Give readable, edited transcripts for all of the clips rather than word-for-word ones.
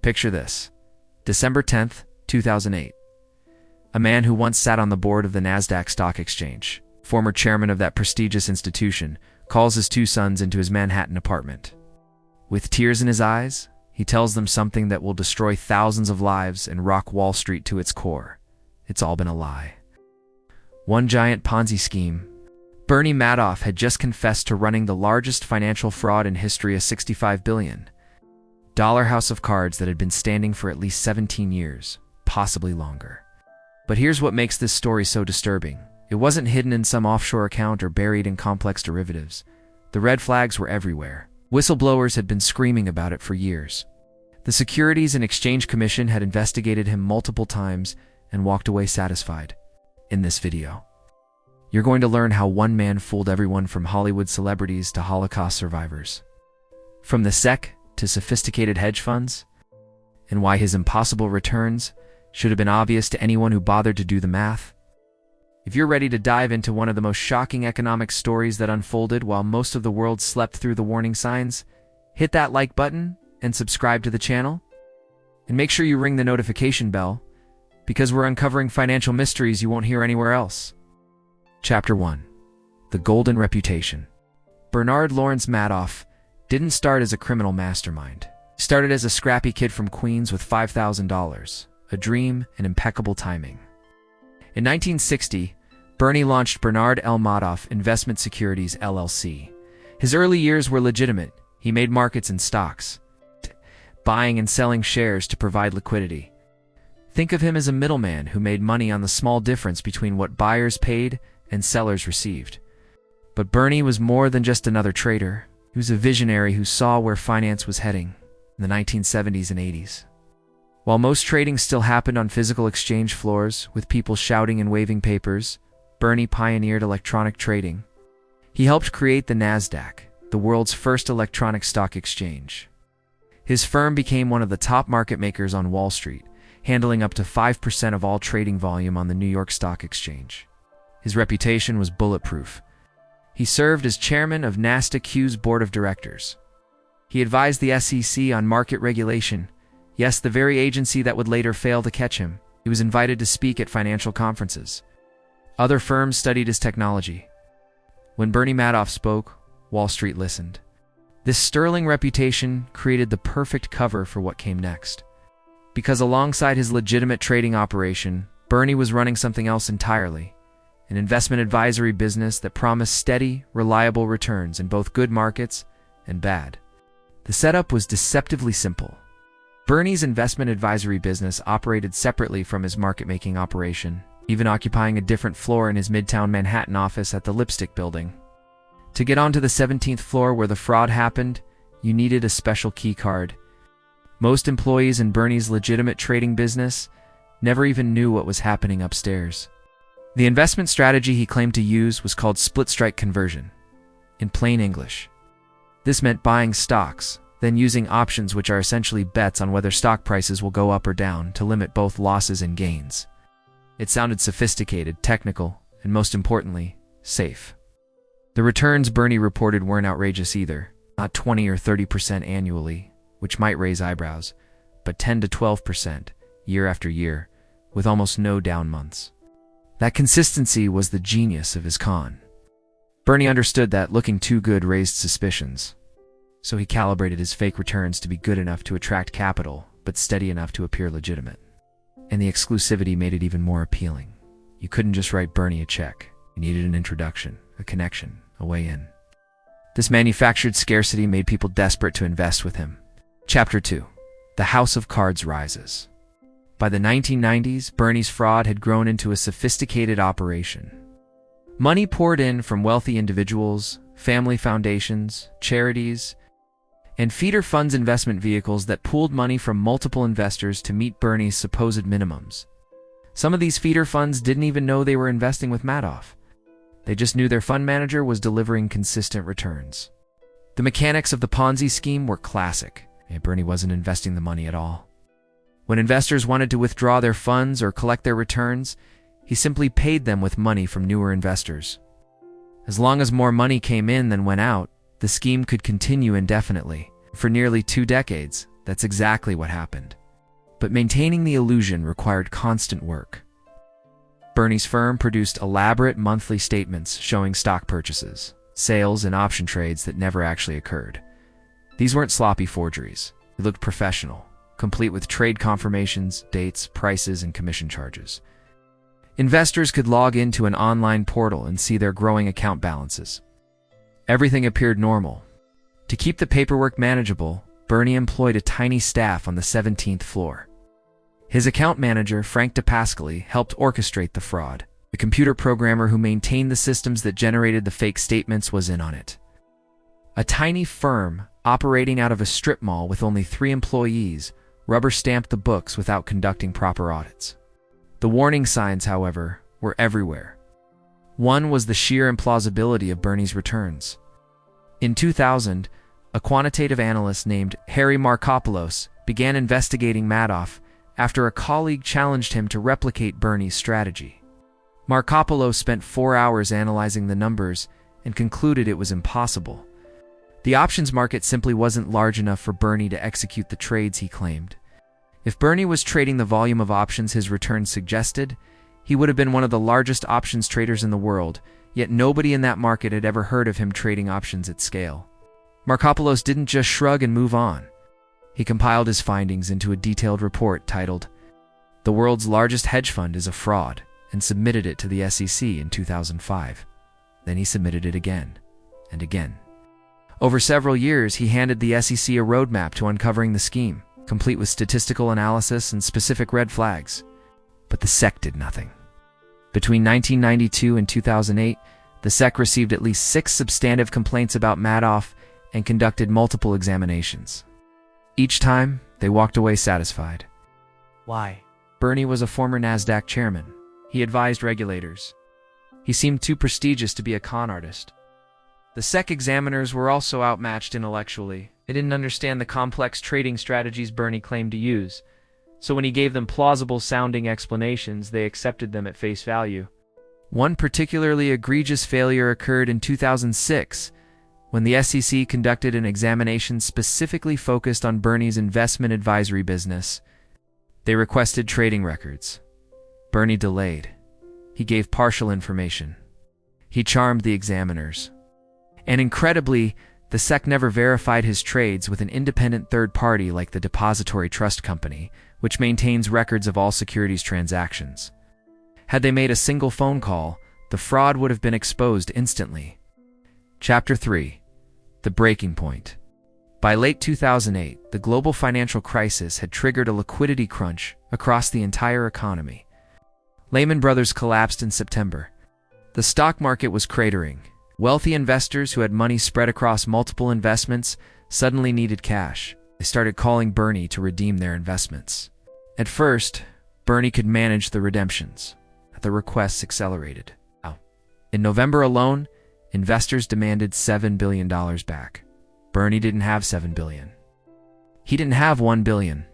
Picture this. December 10th, 2008. A man who once sat on the board of the NASDAQ stock exchange, former chairman of that prestigious institution, calls his two sons into his Manhattan apartment. With tears in his eyes, he tells them something that will destroy thousands of lives and rock Wall Street to its core. It's all been a lie. One giant Ponzi scheme. Bernie Madoff had just confessed to running the largest financial fraud in history, a $65 billion house of cards that had been standing for at least 17 years, possibly longer. But here's what makes this story so disturbing. It wasn't hidden in some offshore account or buried in complex derivatives. The red flags were everywhere. Whistleblowers had been screaming about it for years. The Securities and Exchange Commission had investigated him multiple times and walked away satisfied. In this video, you're going to learn how one man fooled everyone from Hollywood celebrities to Holocaust survivors, from the SEC to sophisticated hedge funds, and why his impossible returns should have been obvious to anyone who bothered to do the math. If you're ready to dive into one of the most shocking economic stories that unfolded while most of the world slept through the warning signs, hit that like button and subscribe to the channel. And make sure you ring the notification bell, because we're uncovering financial mysteries you won't hear anywhere else. Chapter 1. The Golden Reputation. Bernard Lawrence Madoff didn't start as a criminal mastermind. He started as a scrappy kid from Queens with $5,000, a dream and impeccable timing. In 1960, Bernie launched Bernard L. Madoff Investment Securities, LLC. His early years were legitimate. He made markets in stocks, buying and selling shares to provide liquidity. Think of him as a middleman who made money on the small difference between what buyers paid and sellers received. But Bernie was more than just another trader. He was a visionary who saw where finance was heading in the 1970s and 80s. While most trading still happened on physical exchange floors with people shouting and waving papers, Bernie pioneered electronic trading. He helped create the NASDAQ, the world's first electronic stock exchange. His firm became one of the top market makers on Wall Street, handling up to 5% of all trading volume on the New York Stock Exchange. His reputation was bulletproof. He served as chairman of NASDAQ's board of directors. He advised the SEC on market regulation. Yes, the very agency that would later fail to catch him. He was invited to speak at financial conferences. Other firms studied his technology. When Bernie Madoff spoke, Wall Street listened. This sterling reputation created the perfect cover for what came next. Because alongside his legitimate trading operation, Bernie was running something else entirely, an investment advisory business that promised steady, reliable returns in both good markets and bad. The setup was deceptively simple. Bernie's investment advisory business operated separately from his market-making operation, even occupying a different floor in his Midtown Manhattan office at the Lipstick Building. To get onto the 17th floor where the fraud happened, you needed a special key card. Most employees in Bernie's legitimate trading business never even knew what was happening upstairs. The investment strategy he claimed to use was called split-strike conversion. In plain English, this meant buying stocks, then using options, which are essentially bets on whether stock prices will go up or down, to limit both losses and gains. It sounded sophisticated, technical, and most importantly, safe. The returns Bernie reported weren't outrageous either, not 20 or 30% annually, which might raise eyebrows, but 10 to 12% year after year, with almost no down months. That consistency was the genius of his con. Bernie understood that looking too good raised suspicions, so he calibrated his fake returns to be good enough to attract capital, but steady enough to appear legitimate. And the exclusivity made it even more appealing. You couldn't just write Bernie a check. You needed an introduction, a connection, a way in. This manufactured scarcity made people desperate to invest with him. Chapter 2. The House of Cards rises. By the 1990s, Bernie's fraud had grown into a sophisticated operation. Money poured in from wealthy individuals, family foundations, charities, and feeder funds, investment vehicles that pooled money from multiple investors to meet Bernie's supposed minimums. Some of these feeder funds didn't even know they were investing with Madoff. They just knew their fund manager was delivering consistent returns. The mechanics of the Ponzi scheme were classic, and Bernie wasn't investing the money at all. When investors wanted to withdraw their funds or collect their returns, he simply paid them with money from newer investors. As long as more money came in than went out, the scheme could continue indefinitely. For nearly 2 decades, that's exactly what happened. But maintaining the illusion required constant work. Bernie's firm produced elaborate monthly statements showing stock purchases, sales, and option trades that never actually occurred. These weren't sloppy forgeries. They looked professional, complete with trade confirmations, dates, prices, and commission charges. Investors could log into an online portal and see their growing account balances. Everything appeared normal. To keep the paperwork manageable, Bernie employed a tiny staff on the 17th floor. His account manager, Frank DePascali, helped orchestrate the fraud. The computer programmer who maintained the systems that generated the fake statements was in on it. A tiny firm, operating out of a strip mall with only 3 employees, rubber-stamped the books without conducting proper audits. The warning signs, however, were everywhere. One was the sheer implausibility of Bernie's returns. In 2000, a quantitative analyst named Harry Markopoulos began investigating Madoff after a colleague challenged him to replicate Bernie's strategy. Markopoulos spent 4 hours analyzing the numbers and concluded it was impossible. The options market simply wasn't large enough for Bernie to execute the trades he claimed. If Bernie was trading the volume of options his returns suggested, he would have been one of the largest options traders in the world, yet nobody in that market had ever heard of him trading options at scale. Markopoulos didn't just shrug and move on. He compiled his findings into a detailed report titled, "The World's Largest Hedge Fund is a Fraud," and submitted it to the SEC in 2005. Then he submitted it again and again. Over several years, he handed the SEC a roadmap to uncovering the scheme, complete with statistical analysis and specific red flags. But the SEC did nothing. Between 1992 and 2008, the SEC received at least 6 substantive complaints about Madoff and conducted multiple examinations. Each time, they walked away satisfied. Why? Bernie was a former NASDAQ chairman. He advised regulators. He seemed too prestigious to be a con artist. The SEC examiners were also outmatched intellectually. They didn't understand the complex trading strategies Bernie claimed to use, so when he gave them plausible-sounding explanations, they accepted them at face value. One particularly egregious failure occurred in 2006, when the SEC conducted an examination specifically focused on Bernie's investment advisory business. They requested trading records. Bernie delayed. He gave partial information. He charmed the examiners. And incredibly, the SEC never verified his trades with an independent third party like the Depository Trust Company, which maintains records of all securities transactions. Had they made a single phone call, the fraud would have been exposed instantly. Chapter 3. The Breaking Point. By late 2008, the global financial crisis had triggered a liquidity crunch across the entire economy. Lehman Brothers collapsed in September. The stock market was cratering. Wealthy investors who had money spread across multiple investments suddenly needed cash. They started calling Bernie to redeem their investments. At first, Bernie could manage the redemptions. The requests accelerated. In November alone, investors demanded $7 billion back. Bernie didn't have $7 billion. He didn't have $1 billion.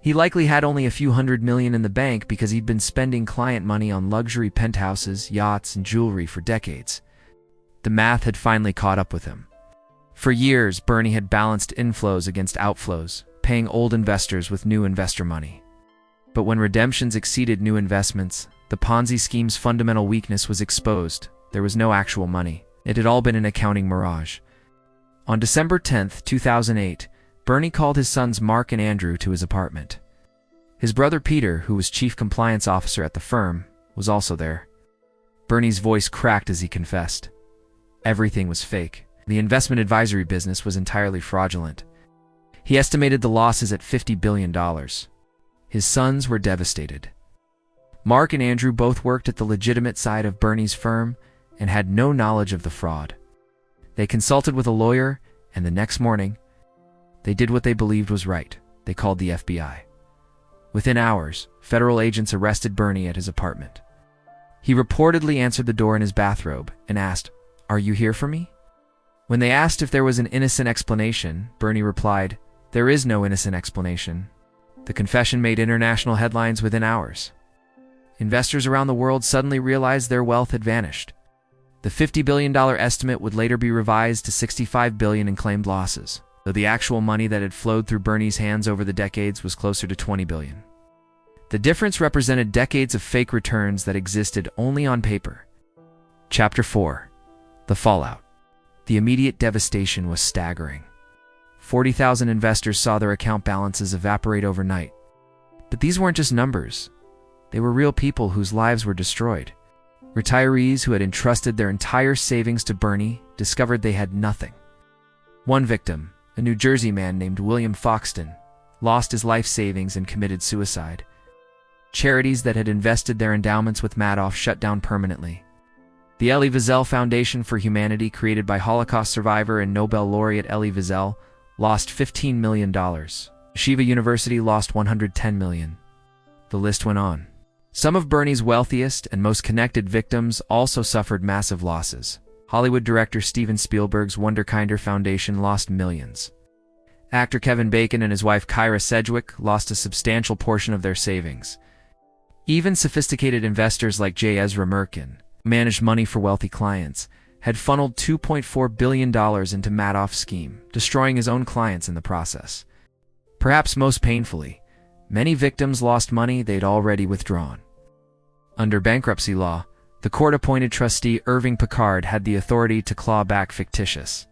He likely had only a few $100 million in the bank because he'd been spending client money on luxury penthouses, yachts, and jewelry for decades. The math had finally caught up with him. For years, Bernie had balanced inflows against outflows, paying old investors with new investor money. But when redemptions exceeded new investments, the Ponzi scheme's fundamental weakness was exposed. There was no actual money. It had all been an accounting mirage. On December 10, 2008, Bernie called his sons Mark and Andrew to his apartment. His brother Peter, who was chief compliance officer at the firm, was also there. Bernie's voice cracked as he confessed. Everything was fake. The investment advisory business was entirely fraudulent. He estimated the losses at $50 billion. His sons were devastated. Mark and Andrew both worked at the legitimate side of Bernie's firm and had no knowledge of the fraud. They consulted with a lawyer, and the next morning, they did what they believed was right. They called the FBI. Within hours, federal agents arrested Bernie at his apartment. He reportedly answered the door in his bathrobe and asked, "Are you here for me?" When they asked if there was an innocent explanation, Bernie replied, "There is no innocent explanation." The confession made international headlines within hours. Investors around the world suddenly realized their wealth had vanished. The $50 billion estimate would later be revised to $65 billion in claimed losses. though the actual money that had flowed through Bernie's hands over the decades was closer to $20 billion. The difference represented decades of fake returns that existed only on paper. Chapter 4. The Fallout. The immediate devastation was staggering. 40,000 investors saw their account balances evaporate overnight. But these weren't just numbers. They were real people whose lives were destroyed. Retirees who had entrusted their entire savings to Bernie discovered they had nothing. One victim, a New Jersey man named William Foxton, lost his life savings and committed suicide. Charities that had invested their endowments with Madoff shut down permanently. The Elie Wiesel Foundation for Humanity, created by Holocaust survivor and Nobel laureate Elie Wiesel, lost $15 million. Yeshiva University lost $110 million. The list went on. Some of Bernie's wealthiest and most connected victims also suffered massive losses. Hollywood director Steven Spielberg's Wunderkinder Foundation lost millions. Actor Kevin Bacon and his wife Kyra Sedgwick lost a substantial portion of their savings. Even sophisticated investors like J. Ezra Merkin, who managed money for wealthy clients, had funneled $2.4 billion into Madoff's scheme, destroying his own clients in the process. Perhaps most painfully, many victims lost money they'd already withdrawn. Under bankruptcy law, the court-appointed trustee Irving Picard had the authority to claw back fictitious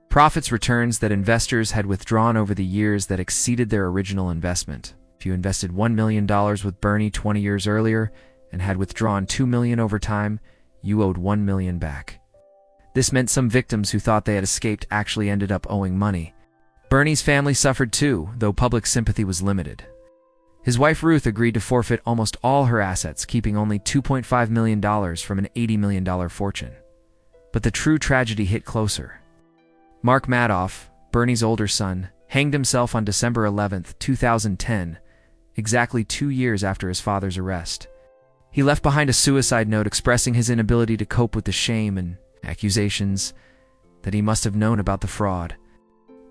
profits returns that investors had withdrawn over the years that exceeded their original investment. If you invested $1 million with Bernie 20 years earlier and had withdrawn $2 million over time, you owed $1 million back. This meant some victims who thought they had escaped actually ended up owing money. Bernie's family suffered too, though public sympathy was limited. His wife Ruth agreed to forfeit almost all her assets, keeping only $2.5 million from an $80 million fortune. But the true tragedy hit closer. Mark Madoff, Bernie's older son, hanged himself on December 11, 2010, exactly 2 years after his father's arrest. He left behind a suicide note expressing his inability to cope with the shame and accusations that he must have known about the fraud.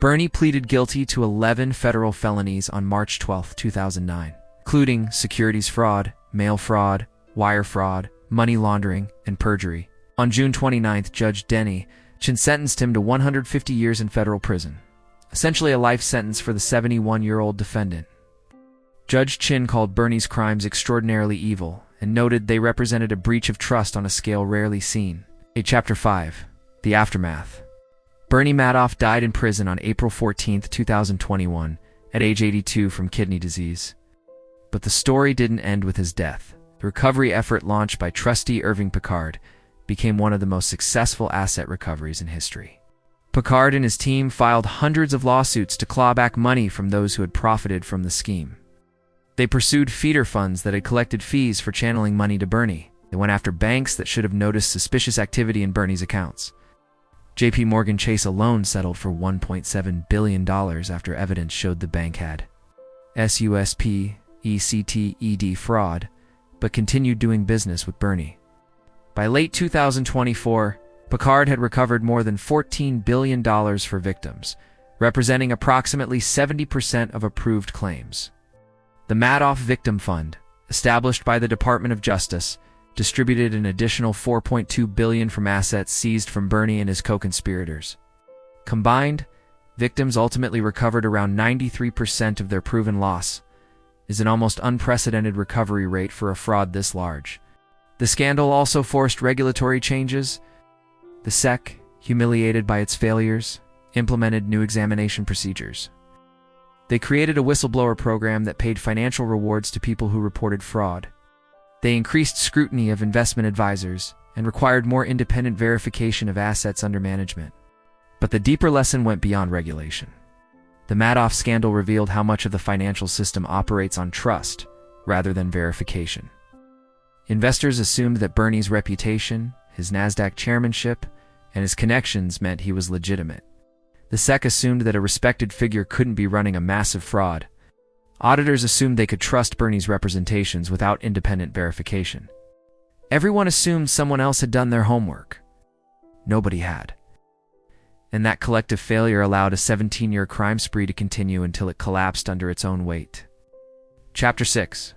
Bernie pleaded guilty to 11 federal felonies on March 12, 2009, including securities fraud, mail fraud, wire fraud, money laundering, and perjury. On June 29, Judge Denny Chin sentenced him to 150 years in federal prison, essentially a life sentence for the 71-year-old defendant. Judge Chin called Bernie's crimes extraordinarily evil and noted they represented a breach of trust on a scale rarely seen. Chapter 5. The Aftermath. Bernie Madoff died in prison on April 14, 2021, at age 82 from kidney disease. But the story didn't end with his death. The recovery effort launched by trustee Irving Picard became one of the most successful asset recoveries in history. Picard and his team filed hundreds of lawsuits to claw back money from those who had profited from the scheme. They pursued feeder funds that had collected fees for channeling money to Bernie. They went after banks that should have noticed suspicious activity in Bernie's accounts. J.P. Morgan Chase alone settled for $1.7 billion after evidence showed the bank had SUSP-ECTED fraud, but continued doing business with Bernie. By late 2024, Picard had recovered more than $14 billion for victims, representing approximately 70% of approved claims. The Madoff Victim Fund, established by the Department of Justice, distributed an additional $4.2 billion from assets seized from Bernie and his co-conspirators. Combined, victims ultimately recovered around 93% of their proven loss, is an almost unprecedented recovery rate for a fraud this large. The scandal also forced regulatory changes. The SEC, humiliated by its failures, implemented new examination procedures. They created a whistleblower program that paid financial rewards to people who reported fraud. They increased scrutiny of investment advisors and required more independent verification of assets under management. But the deeper lesson went beyond regulation. The Madoff scandal revealed how much of the financial system operates on trust rather than verification. Investors assumed that Bernie's reputation, his NASDAQ chairmanship, and his connections meant he was legitimate. The SEC assumed that a respected figure couldn't be running a massive fraud. Auditors assumed they could trust Bernie's representations without independent verification. Everyone assumed someone else had done their homework. Nobody had. And that collective failure allowed a 17-year crime spree to continue until it collapsed under its own weight. Chapter 6.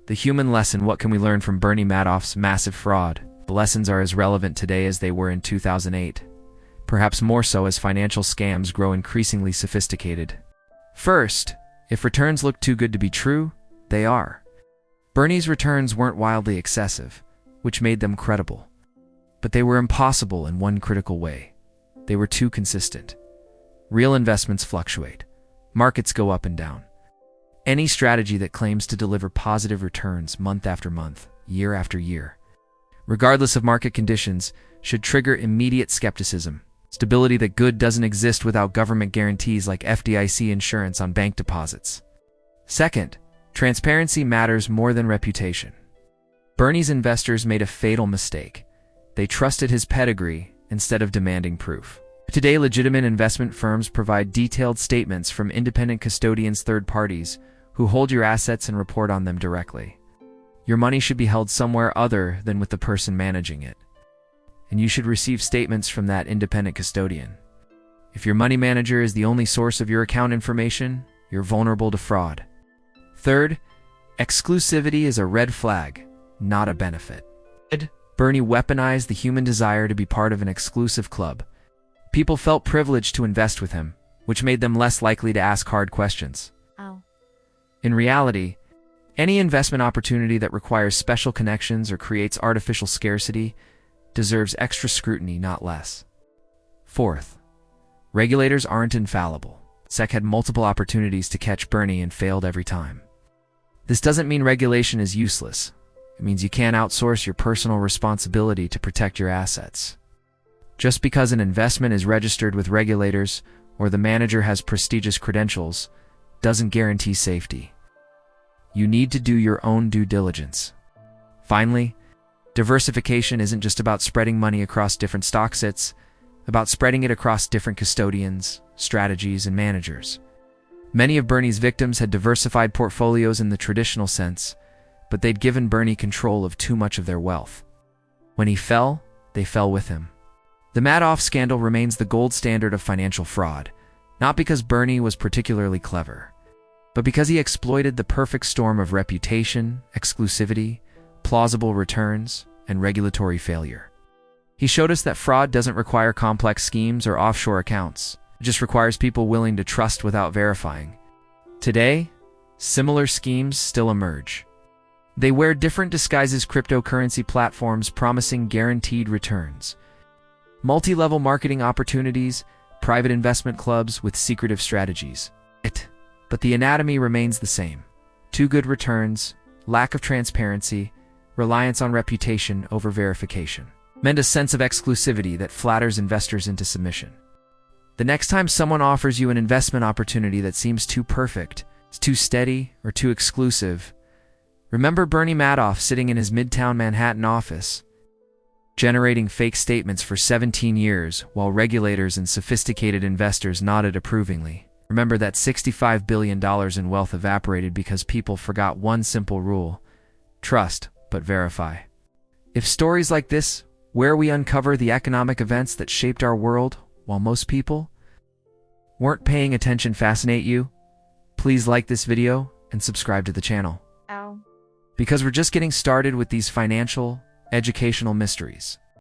The Human Lesson. What can we learn from Bernie Madoff's massive fraud? The lessons are as relevant today as they were in 2008. perhaps more so as financial scams grow increasingly sophisticated. First, if returns look too good to be true, they are. Bernie's returns weren't wildly excessive, which made them credible. But they were impossible in one critical way. They were too consistent. Real investments fluctuate. Markets go up and down. Any strategy that claims to deliver positive returns month after month, year after year, regardless of market conditions, should trigger immediate skepticism. Stability that good doesn't exist without government guarantees like FDIC insurance on bank deposits. Second, transparency matters more than reputation. Bernie's investors made a fatal mistake. They trusted his pedigree instead of demanding proof. Today, legitimate investment firms provide detailed statements from independent custodians, third parties, who hold your assets and report on them directly. Your money should be held somewhere other than with the person managing it, and you should receive statements from that independent custodian. If your money manager is the only source of your account information, you're vulnerable to fraud. Third, exclusivity is a red flag, not a benefit. Bernie weaponized the human desire to be part of an exclusive club. People felt privileged to invest with him, which made them less likely to ask hard questions. In reality, any investment opportunity that requires special connections or creates artificial scarcity deserves extra scrutiny, not less. Fourth, regulators aren't infallible. SEC had multiple opportunities to catch Bernie and failed every time. This doesn't mean regulation is useless. It means you can't outsource your personal responsibility to protect your assets. Just because an investment is registered with regulators or the manager has prestigious credentials doesn't guarantee safety. You need to do your own due diligence. Finally, diversification isn't just about spreading money across different stocks, it's about spreading it across different custodians, strategies, and managers. Many of Bernie's victims had diversified portfolios in the traditional sense, but they'd given Bernie control of too much of their wealth. When he fell, they fell with him. The Madoff scandal remains the gold standard of financial fraud, not because Bernie was particularly clever, but because he exploited the perfect storm of reputation, exclusivity, plausible returns, and regulatory failure. He showed us that fraud doesn't require complex schemes or offshore accounts. It just requires people willing to trust without verifying. Today, similar schemes still emerge. They wear different disguises: cryptocurrency platforms promising guaranteed returns, multi-level marketing opportunities, private investment clubs with secretive strategies. But the anatomy remains the same. Too good returns, lack of transparency, reliance on reputation over verification, and a sense of exclusivity that flatters investors into submission. The next time someone offers you an investment opportunity that seems too perfect, too steady, or too exclusive, remember Bernie Madoff sitting in his Midtown Manhattan office, generating fake statements for 17 years while regulators and sophisticated investors nodded approvingly. Remember that $65 billion in wealth evaporated because people forgot one simple rule: trust, but verify. If stories like this, where we uncover the economic events that shaped our world while most people weren't paying attention, fascinate you, please like this video and subscribe to the channel. Because we're just getting started with these financial, educational mysteries.